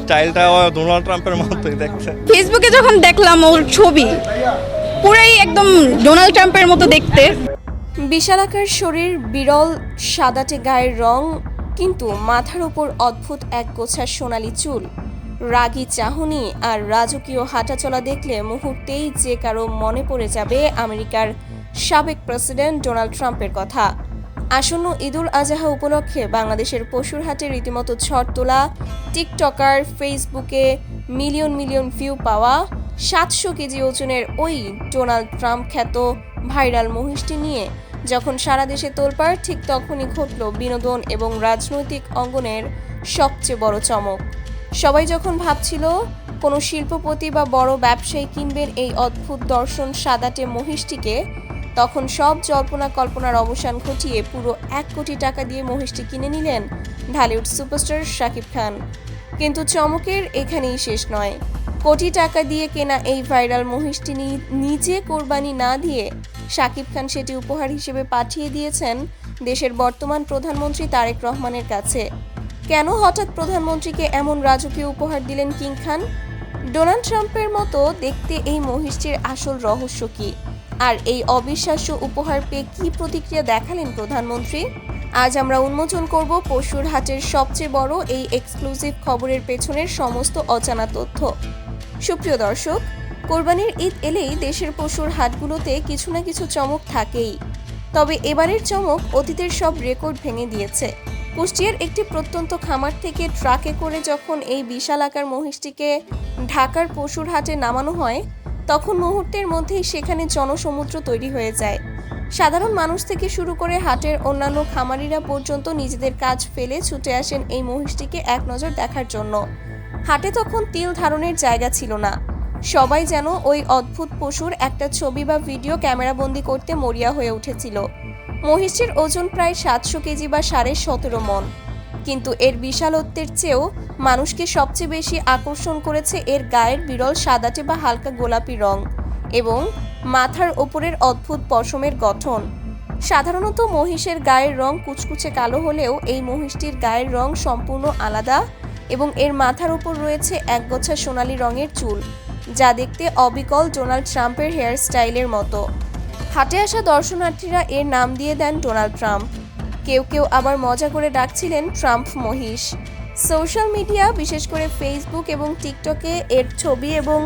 স্টাইলটা ডোনাল্ড ট্রাম্পের মতোই দেখতে। ফেসবুকে যখন দেখলাম ওর ছবি, পুরাই একদম ডোনাল্ড ট্রাম্পের মতো দেখতে। বিশালাকার শরীর, বিরল সাদাটে গায়ের রং, কিন্তু মাথার উপর অদ্ভুত এক গোছা সোনালি চুল, রাগী চাহনি আর রাজকীয় হাঁটাচলা দেখলে মুহূর্তেই যে কারো মনে পড়ে যাবে আমেরিকার সাবেক প্রেসিডেন্ট ডোনাল্ড ট্রাম্পের কথা। আসন্ন ঈদুল আজহা উপলক্ষে বাংলাদেশের পশুর হাটে রীতিমতো ঝড় তোলা টিকটকার, ফেসবুকে মিলিয়ন মিলিয়ন ভিউ পাওয়া 700 কেজি ওজনের ওই ডোনাল্ড ট্রাম্প খ্যাত ভাইরাল মহিষটি নিয়ে যখন সারা দেশে তোলপাড়, ঠিক তখনই ঘটল বিনোদন এবং রাজনৈতিক অঙ্গনের সবচেয়ে বড় চমক। সবাই যখন ভাবছিল কোনো শিল্পপতি বা বড় ব্যবসায়ী কিনবেন এই অদ্ভুত দর্শন সাদাটে মহিষটিকে, তখন সব জল্পনা কল্পনার অবসান ঘটিয়ে পুরো 1 কোটি টাকা দিয়ে মহিষটি কিনে নিলেন ঢালিউড সুপারস্টার শাকিব খান। কিন্তু চমকের এখানেই শেষ নয়। কোটি টাকা দিয়ে কেনা এই ভাইরাল মহিষটি নিজে কোরবানি না দিয়ে শাকিব খান সেটি উপহার হিসেবে পাঠিয়ে দিয়েছেন দেশের বর্তমান প্রধানমন্ত্রী তারেক রহমানের কাছে। কেন হঠাৎ প্রধানমন্ত্রীকে এমন রাজকীয় উপহার দিলেন কিং খান? ডোনাল্ড ট্রাম্পের মতো দেখতে এই মহিষটির আসল রহস্য কী? আর এই অবিশ্বাস্য উপহার পেয়ে কী প্রতিক্রিয়া দেখালেন প্রধানমন্ত্রী? আজ আমরা উন্মোচন করব পশুর হাটের সবচেয়ে বড় এই এক্সক্লুসিভ খবরের পেছনের সমস্ত অজানা তথ্য। সুপ্রিয় দর্শক, কোরবানির ঈদ এলেই দেশের পশুর হাটগুলোতে কিছু না কিছু চমক থাকেই। তবে এবারের চমক অতীতের সব রেকর্ড ভেঙে দিয়েছে। কুষ্টিয়ার একটি প্রত্যন্ত খামার থেকে ট্রাকে করে যখন এই বিশাল আকার মহিষটিকে ঢাকার পশুর হাটে নামানো হয়, তখন মুহূর্তের মধ্যেই সেখানে জনসমুদ্র তৈরি হয়ে যায়। সাধারণ মানুষ থেকে শুরু করে হাটের অন্যান্য খামারিরা পর্যন্ত নিজেদের কাজ ফেলে ছুটে আসেন এই মহিষটিকে এক নজর দেখার জন্য। হাটে তখন তিল ধারণের জায়গা ছিল না। সবাই যেন ওই অদ্ভুত পশুর একটা ছবি বা ভিডিও ক্যামেরাবন্দি করতে মরিয়া হয়ে উঠেছিল। মহিষটির ওজন প্রায় 700 কেজি বা 17.5 মণ। কিন্তু এর বিশালত্বের চেয়েও মানুষকে সবচেয়ে বেশি আকর্ষণ করেছে এর গায়ের বিরল সাদাটে বা হালকা গোলাপি রং এবং মাথার ওপরের অদ্ভুত পশমের গঠন। সাধারণত মহিষের গায়ের রং কুচকুচে কালো হলেও এই মহিষটির গায়ের রং সম্পূর্ণ আলাদা এবং এর মাথার উপর রয়েছে একগোছা সোনালি রঙের চুল, যা দেখতে অবিকল ডোনাল্ড ট্রাম্পের হেয়ার স্টাইলের মতো। হাটে আসা দর্শনার্থীরা এর নাম দিয়ে দেন ডোনাল্ড ট্রাম্প। কেউ কেউ আবার মজা করে ডাকছিলেন ট্রাম্প মহিষ। সোশ্যাল মিডিয়া, বিশেষ করে ফেসবুক এবং টিকটকে এর ছবি এবং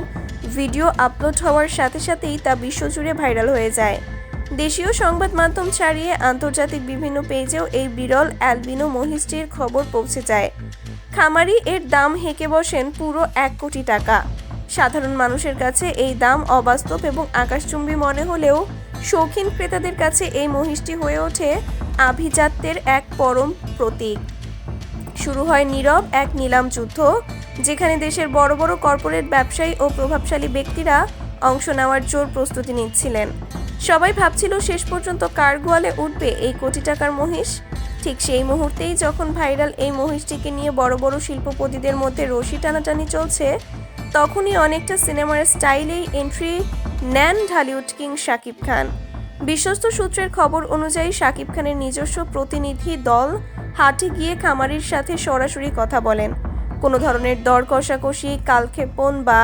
ভিডিও আপলোড হওয়ার সাথে সাথেই তা বিশ্বজুড়ে ভাইরাল হয়ে যায়। দেশীয় সংবাদ মাধ্যম ছাড়িয়ে আন্তর্জাতিক বিভিন্ন পেজেও এই বিরল অ্যালবিনো মহিষটির খবর পৌঁছে যায়। খামারি এর দাম হেঁকে বসেন পুরো 1 কোটি টাকা। সাধারণ মানুষের কাছে এই দাম অবাস্তব এবং আকাশচুম্বী মনে হলেও শৌখিন ক্রেতাদের কাছে এই মহিষটি হয়ে ওঠে আভিজাত্যের এক পরম প্রতীক। শুরু হয় নীরব এক নিলাম যুদ্ধ, যেখানে দেশের বড় বড় কর্পোরেট ব্যবসায়ী ও প্রভাবশালী ব্যক্তিরা অংশ নেওয়ার জোর প্রস্তুতি নিচ্ছিলেন। সবাই ভাবছিল শেষ পর্যন্ত কার গোয়ালে উঠবে এই কোটি টাকার মহিষ। ঠিক সেই মুহূর্তেই যখন ভাইরাল এই মহিষটিকে নিয়ে বড় বড় শিল্পপতিদের মধ্যে রশি টানাটানি চলছে, তখনই অনেকটা সিনেমার স্টাইলেই এন্ট্রি নেন ঢালিউড কিং শাকিব খান। বিশ্বস্ত সূত্রের খবর অনুযায়ী শাকিব খানের নিজস্ব প্রতিনিধি দল হাটে গিয়ে খামারির সাথে সরাসরি কথা বলেন। কোনো ধরনের দর কষাকষি, কালক্ষেপণ বা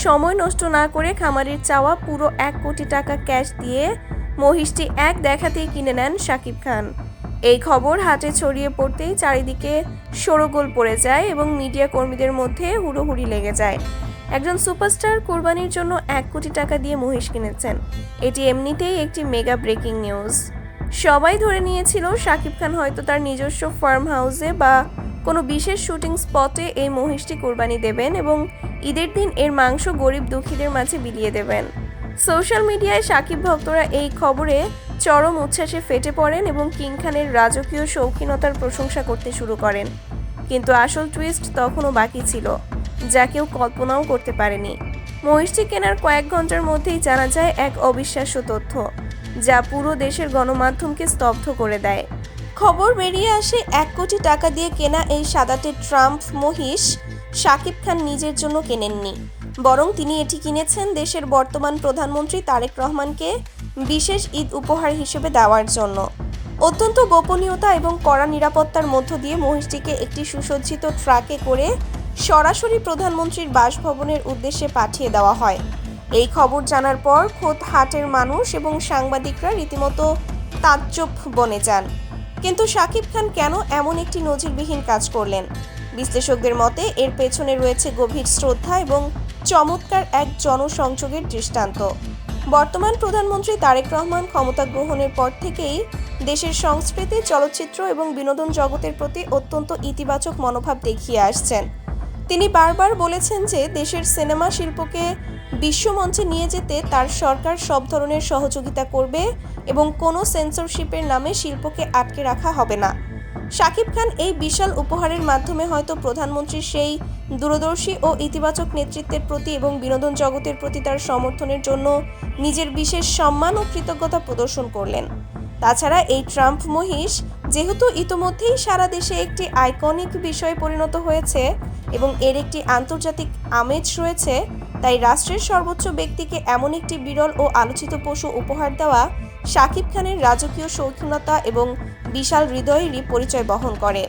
সময় নষ্ট না করে খামারির চাওয়া পুরো 1 কোটি টাকা ক্যাশ দিয়ে মহিষটি এক দেখাতেই কিনে নেন শাকিব খান। এই খবর হাটে ছড়িয়ে পড়তেই চারিদিকে শোরগোল পড়ে যায় এবং মিডিয়া কর্মীদের মধ্যে হুড়োহুড়ি লেগে যায়। একজন সুপারস্টার কোরবানির জন্য 1 কোটি টাকা দিয়ে মহিষ কিনেছেন, এটি এমনিতেই একটি মেগা ব্রেকিং নিউজ। সবাই ধরে নিয়েছিল শাকিব খান হয়তো তার নিজস্ব ফার্ম হাউসে বা কোনো বিশেষ শুটিং স্পটে এই মহিষটি কোরবানি দেবেন এবং ঈদের দিন এর মাংস গরিব দুঃখীদের মাঝে বিলিয়ে দেবেন। সোশ্যাল মিডিয়ায় শাকিব ভক্তরা এই খবরে চরম উচ্ছ্বাসে ফেটে পড়েন এবং কিং খানের রাজকীয় শৌখিনতার প্রশংসা করতে শুরু করেন। কিন্তু আসল টুইস্ট তখনও বাকি ছিল, যা কেউ কল্পনাও করতে পারেনি। মহিষটি কেনার কয়েক ঘন্টার মধ্যেই জানা যায় এক অবিশ্বাস্য তথ্য, যা পুরো দেশের গণমাধ্যমকে স্তব্ধ করে দেয়। খবর বেরিয়ে আসে 1 কোটি টাকা দিয়ে কেনা এই সাদাটে ট্রাম্প মহিষ শাকিব খান নিজের জন্য কেনেননি, বরং তিনি এটি কিনেছেন দেশের বর্তমান প্রধানমন্ত্রী তারেক রহমানকে বিশেষ ঈদ উপহার হিসেবে দেওয়ার জন্য। অত্যন্ত গোপনীয়তা এবং কড়া নিরাপত্তার মধ্য দিয়ে মহিষটিকে একটি সুসজ্জিত ট্রাকে করে সরাসরি প্রধানমন্ত্রীর বাসভবনের উদ্দেশ্যে পাঠিয়ে দেওয়া হয়। এই খবর জানার পর খোদ হাটের মানুষ এবং সাংবাদিকরা রীতিমতো তাজ্জব বনে যান। কিন্তু শাকিব খান কেন এমন একটি নজিরবিহীন কাজ করলেন? বিশ্লেষকদের মতে এর পেছনে রয়েছে গভীর শ্রদ্ধা এবং চমৎকার এক জনসংযোগের দৃষ্টান্ত। বর্তমান প্রধানমন্ত্রী তারেক রহমান ক্ষমতা গ্রহণের পর থেকেই দেশের সংস্কৃতি, চলচ্চিত্র এবং বিনোদন জগতের প্রতি অত্যন্ত ইতিবাচক মনোভাব দেখিয়ে আসছেন। তিনি বারবার বলেছেন যে দেশের সিনেমা শিল্পকে বিশ্বমঞ্চে নিয়ে যেতে তার সরকার সব ধরনের সহযোগিতা করবে এবং কোনো সেন্সরশিপের নামে শিল্পকে আটকে রাখা হবে না। শাকিব খান এই বিশাল উপহারের মাধ্যমে হয়তো প্রধানমন্ত্রীর সেই দূরদর্শী ও ইতিবাচক নেতৃত্বের প্রতি এবং বিনোদন জগতের প্রতি তার সমর্থনের জন্য নিজের বিশেষ সম্মান ও কৃতজ্ঞতা প্রদর্শন করলেন। তাছাড়া এই ট্রাম্প মহিষ যেহেতু ইতোমধ্যেই সারা দেশে একটি আইকনিক বিষয়ে পরিণত হয়েছে এবং এর একটি আন্তর্জাতিক আমেজ রয়েছে, তাই রাষ্ট্রের সর্বোচ্চ ব্যক্তিকে এমন একটি বিরল ও আলোচিত পশু উপহার দেওয়া শাকিব খানের রাজকীয় শৌখিনতা এবং বিশাল হৃদয়েরই পরিচয় বহন করে।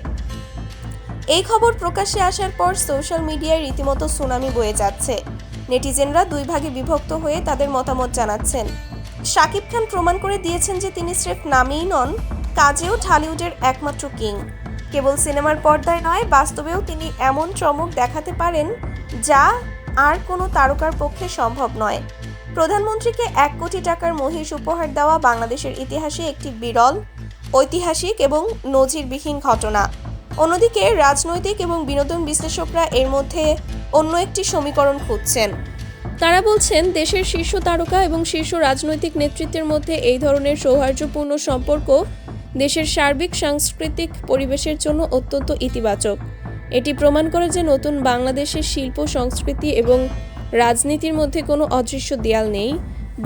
এই খবর প্রকাশ্যে আসার পর সোশ্যাল মিডিয়ায় রীতিমতো সুনামি বয়ে যাচ্ছে। নেটিজেনরা দুই ভাগে বিভক্ত হয়ে তাদের মতামত জানাচ্ছেন। শাকিব খান প্রমাণ করে দিয়েছেন যে তিনি স্রেফ নামেই নন, কাজেও ঢালিউডের একমাত্র কিং। কেবল সিনেমার পর্দায় নয়, বাস্তবেও তিনি এমন চমক দেখাতে পারেন যা আর কোনো তারকার পক্ষে সম্ভব নয়। প্রধানমন্ত্রীকে 1 কোটি টাকার মহিষ উপহার দেওয়া বাংলাদেশের ইতিহাসে একটি বিরল, ঐতিহাসিক এবং নজিরবিহীন ঘটনা। অন্যদিকে রাজনৈতিক এবং বিনোদন বিশ্লেষকরা এর মধ্যে অন্য একটি সমীকরণ খুঁজছেন। তারা বলছেন দেশের শীর্ষ তারকা এবং শীর্ষ রাজনৈতিক নেতৃত্বের মধ্যে এই ধরনের সৌহার্দ্যপূর্ণ সম্পর্ক দেশের সার্বিক সাংস্কৃতিক পরিবেশের জন্য অত্যন্ত ইতিবাচক। এটি প্রমাণ করে যে নতুন বাংলাদেশের শিল্প, সংস্কৃতি এবং রাজনীতির মধ্যে কোনো অদৃশ্য দেয়াল নেই,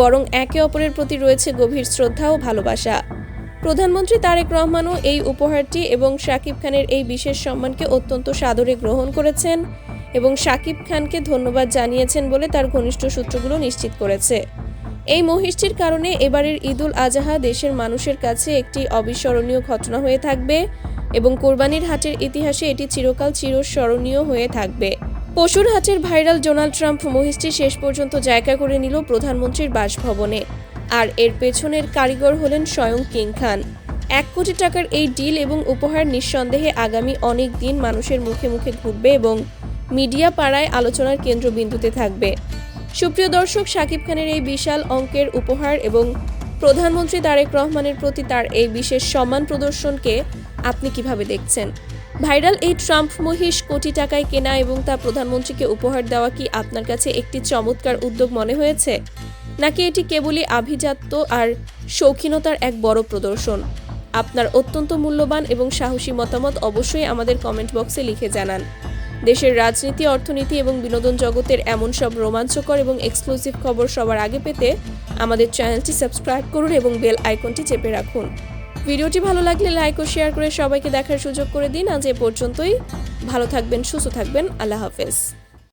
বরং একে অপরের প্রতি রয়েছে গভীর শ্রদ্ধা ও ভালোবাসা। প্রধানমন্ত্রী তারেক রহমানও এই উপহারটি এবং শাকিব খানের এই বিশেষ সম্মানকে অত্যন্ত সাদরে গ্রহণ করেছেন এবং শাকিব খানকে ধন্যবাদ জানিয়েছেন বলে তার ঘনিষ্ঠ সূত্রগুলো নিশ্চিত করেছে। এই মহিষটির কারণে এবারের ঈদুল আজহা দেশের মানুষের কাছে একটি অবিস্মরণীয় ঘটনা হয়ে থাকবে এবং কোরবানির হাটের ইতিহাসে এটি চিরকাল চিরস্মরণীয় হয়ে থাকবে। পশুর হাটের ভাইরাল ডোনাল্ড ট্রাম্প মহিষটি শেষ পর্যন্ত জায়গা করে নিল প্রধানমন্ত্রীর বাসভবনে, আর এর পেছনের কারিগর হলেন স্বয়ং কিং খান। 1 কোটি টাকার এই ডিল এবং উপহার নিঃসন্দেহে আগামী অনেক দিন মানুষের মুখে মুখে ঘুরবে এবং মিডিয়া পাড়ায় আলোচনার কেন্দ্রবিন্দুতে থাকবে। সুপ্রিয় দর্শক, শাকিব খানের এই বিশাল অঙ্কের উপহার এবং প্রধানমন্ত্রী তারেক রহমানের প্রতি তার এই বিশেষ সম্মান প্রদর্শনকে আপনি কিভাবে দেখছেন? ভাইরাল এই ট্রাম্প মহিষ কোটি টাকায় কেনা এবং তা প্রধানমন্ত্রীকে উপহার দেওয়া কি আপনার কাছে একটি চমৎকার উদ্যোগ মনে হয়েছে, নাকি এটি কেবলই আভিজাত্য আর শৌখিনতার এক বড় প্রদর্শন? আপনার অত্যন্ত মূল্যবান এবং সাহসী মতামত অবশ্যই আমাদের কমেন্ট বক্সে লিখে জানান। দেশের রাজনীতি, অর্থনীতি এবং বিনোদন জগতের এমন সব রোমাঞ্চকর এবং এক্সক্লুসিভ খবর সবার আগে পেতে আমাদের চ্যানেলটি সাবস্ক্রাইব করুন এবং বেল আইকনটি চেপে রাখুন। ভিডিওটি ভালো লাগলে লাইক ও শেয়ার করে সবাইকে দেখার সুযোগ করে দিন। আজ এ পর্যন্তই। ভালো থাকবেন, সুস্থ থাকবেন। আল্লাহ হাফেজ।